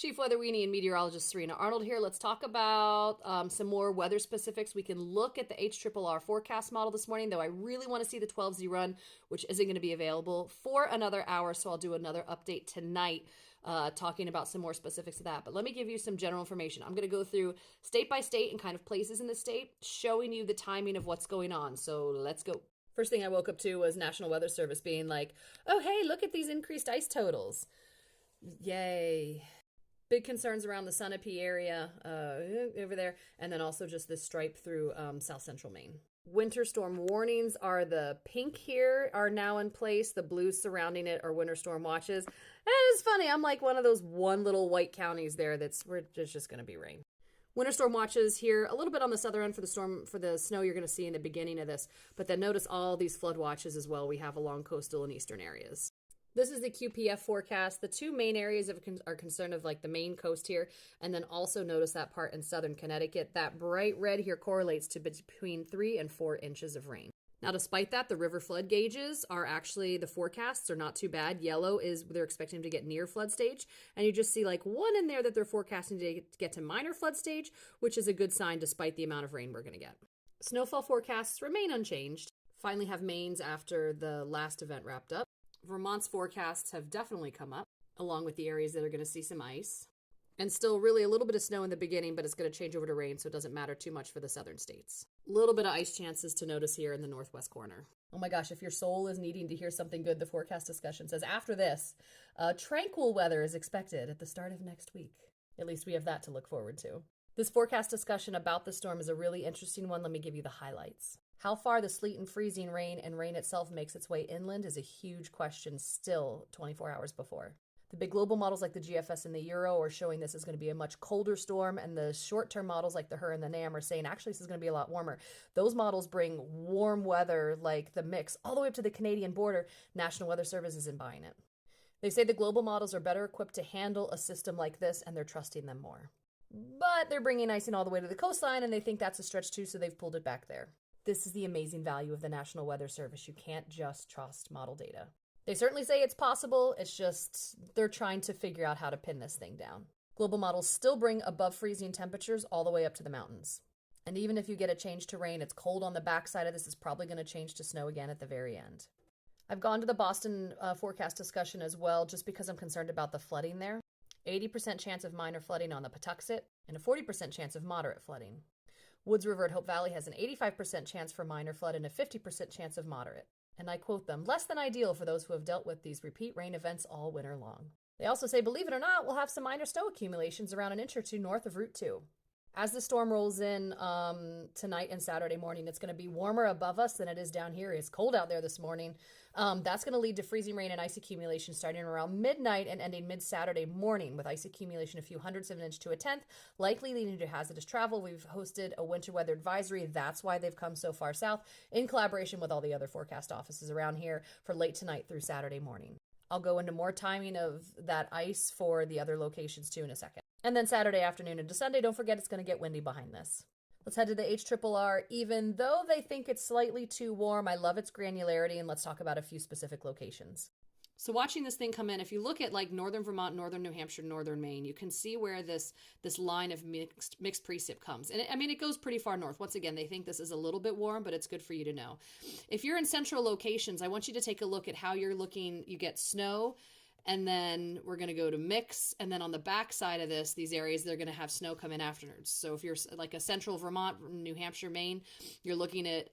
Chief Weather Weenie and meteorologist Serena Arnold here. Let's talk about some more weather specifics. We can look at the HRRR forecast model this morning, though I really want to see the 12Z run, which isn't going to be available for another hour, so I'll do another update tonight talking about some more specifics of that. But let me give you some general information. I'm going to go through state by state and kind of places in the state, showing you the timing of what's going on. So let's go. First thing I woke up to was National Weather Service being like, oh, hey, look at these increased ice totals. Yay. Big concerns around the Sunapee area over there, and then also just this stripe through south central Maine. Winter storm warnings are the pink here are now in place. The blues surrounding it are winter storm watches. And it's funny, I'm like one of those one little white counties there that's where it's just going to be rain. Winter storm watches here a little bit on the southern end for the snow you're going to see in the beginning of this, but then notice all these flood watches as well we have along coastal and eastern areas. This is the QPF forecast. The two main areas are concerned of like the Maine coast here, and then also notice that part in southern Connecticut. That bright red here correlates to between 3 and 4 inches of rain. Now, despite that, the river flood gauges are actually, the forecasts are not too bad. Yellow is they're expecting to get near flood stage, and you just see like one in there that they're forecasting to get to minor flood stage, which is a good sign despite the amount of rain we're going to get. Snowfall forecasts remain unchanged. Finally have Maine's after the last event wrapped up. Vermont's forecasts have definitely come up, along with the areas that are going to see some ice. And still really a little bit of snow in the beginning, but it's going to change over to rain, so it doesn't matter too much for the southern states. A little bit of ice chances to notice here in the northwest corner. Oh my gosh, if your soul is needing to hear something good, the forecast discussion says after this, tranquil weather is expected at the start of next week. At least we have that to look forward to. This forecast discussion about the storm is a really interesting one. Let me give you the highlights. How far the sleet and freezing rain and rain itself makes its way inland is a huge question still 24 hours before. The big global models like the GFS and the Euro are showing this is going to be a much colder storm, and the short-term models like the HRRR and the NAM are saying actually this is going to be a lot warmer. Those models bring warm weather like the mix all the way up to the Canadian border. National Weather Service isn't buying it. They say the global models are better equipped to handle a system like this, and they're trusting them more. But they're bringing icing all the way to the coastline, and they think that's a stretch too, so they've pulled it back there. This is the amazing value of the National Weather Service. You can't just trust model data. They certainly say it's possible. It's just they're trying to figure out how to pin this thing down. Global models still bring above freezing temperatures all the way up to the mountains. And even if you get a change to rain, it's cold on the backside of this. Is probably going to change to snow again at the very end. I've gone to the Boston forecast discussion as well just because I'm concerned about the flooding there. 80% chance of minor flooding on the Patuxent and a 40% chance of moderate flooding. Woods River at Hope Valley has an 85% chance for minor flood and a 50% chance of moderate. And I quote them, less than ideal for those who have dealt with these repeat rain events all winter long. They also say, believe it or not, we'll have some minor snow accumulations around an inch or two north of Route 2. As the storm rolls in tonight and Saturday morning, it's going to be warmer above us than it is down here. It's cold out there this morning. That's going to lead to freezing rain and ice accumulation starting around midnight and ending mid-Saturday morning with ice accumulation a few hundredths of an inch to a tenth, likely leading to hazardous travel. We've hosted a winter weather advisory. That's why they've come so far south in collaboration with all the other forecast offices around here for late tonight through Saturday morning. I'll go into more timing of that ice for the other locations too in a second. And then Saturday afternoon into Sunday, don't forget it's going to get windy behind this. Let's head to the HRRR. Even though they think it's slightly too warm, I love its granularity, and let's talk about a few specific locations. So watching this thing come in, if you look at like northern Vermont, northern New Hampshire, northern Maine, you can see where this line of mixed precip comes. And it goes pretty far north. Once again, they think this is a little bit warm, but it's good for you to know. If you're in central locations, I want you to take a look at how you're looking. You get snow, and then we're going to go to mix, and then on the back side of this, these areas, they're going to have snow come in afterwards. So if you're like a central Vermont, New Hampshire, Maine, you're looking at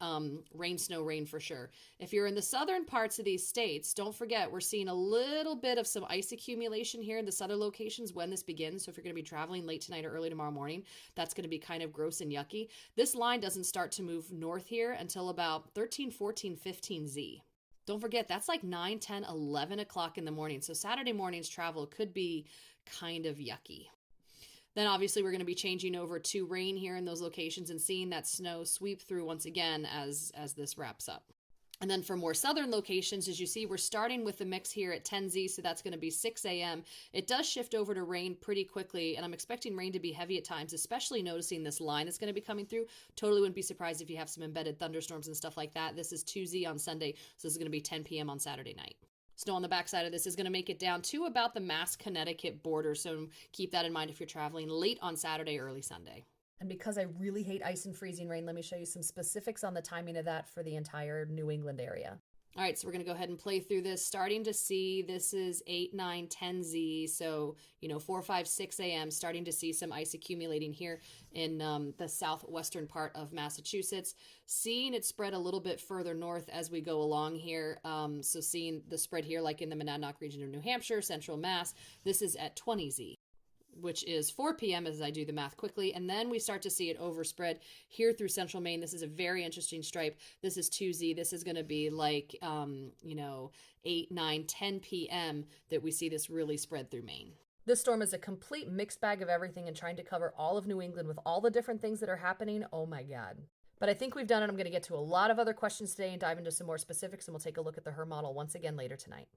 rain, snow, rain for sure. If you're in the southern parts of these states, don't forget, we're seeing a little bit of some ice accumulation here in the southern locations when this begins. So if you're going to be traveling late tonight or early tomorrow morning, that's going to be kind of gross and yucky. This line doesn't start to move north here until about 13, 14, 15 Z. Don't forget, that's like 9, 10, 11 o'clock in the morning. So Saturday morning's travel could be kind of yucky. Then obviously we're going to be changing over to rain here in those locations and seeing that snow sweep through once again as this wraps up. And then for more southern locations, as you see, we're starting with the mix here at 10Z, so that's going to be 6 a.m. It does shift over to rain pretty quickly, and I'm expecting rain to be heavy at times, especially noticing this line is going to be coming through. Totally wouldn't be surprised if you have some embedded thunderstorms and stuff like that. This is 2Z on Sunday, so this is going to be 10 p.m. on Saturday night. Snow on the backside of this is going to make it down to about the Mass Connecticut border. So keep that in mind if you're traveling late on Saturday, early Sunday. And because I really hate ice and freezing rain, let me show you some specifics on the timing of that for the entire New England area. All right, so we're going to go ahead and play through this. Starting to see, this is 8, 9, 10 Z. So, 4, 5, 6 a.m. Starting to see some ice accumulating here in the southwestern part of Massachusetts. Seeing it spread a little bit further north as we go along here. So seeing the spread here like in the Monadnock region of New Hampshire, central Mass. This is at 20 Z, which is 4 p.m. as I do the math quickly. And then we start to see it overspread here through central Maine. This is a very interesting stripe. This is 2Z. This is going to be like, 8, 9, 10 p.m. that we see this really spread through Maine. This storm is a complete mixed bag of everything and trying to cover all of New England with all the different things that are happening. Oh my God. But I think we've done it. I'm going to get to a lot of other questions today and dive into some more specifics, and we'll take a look at the HRRR model once again later tonight.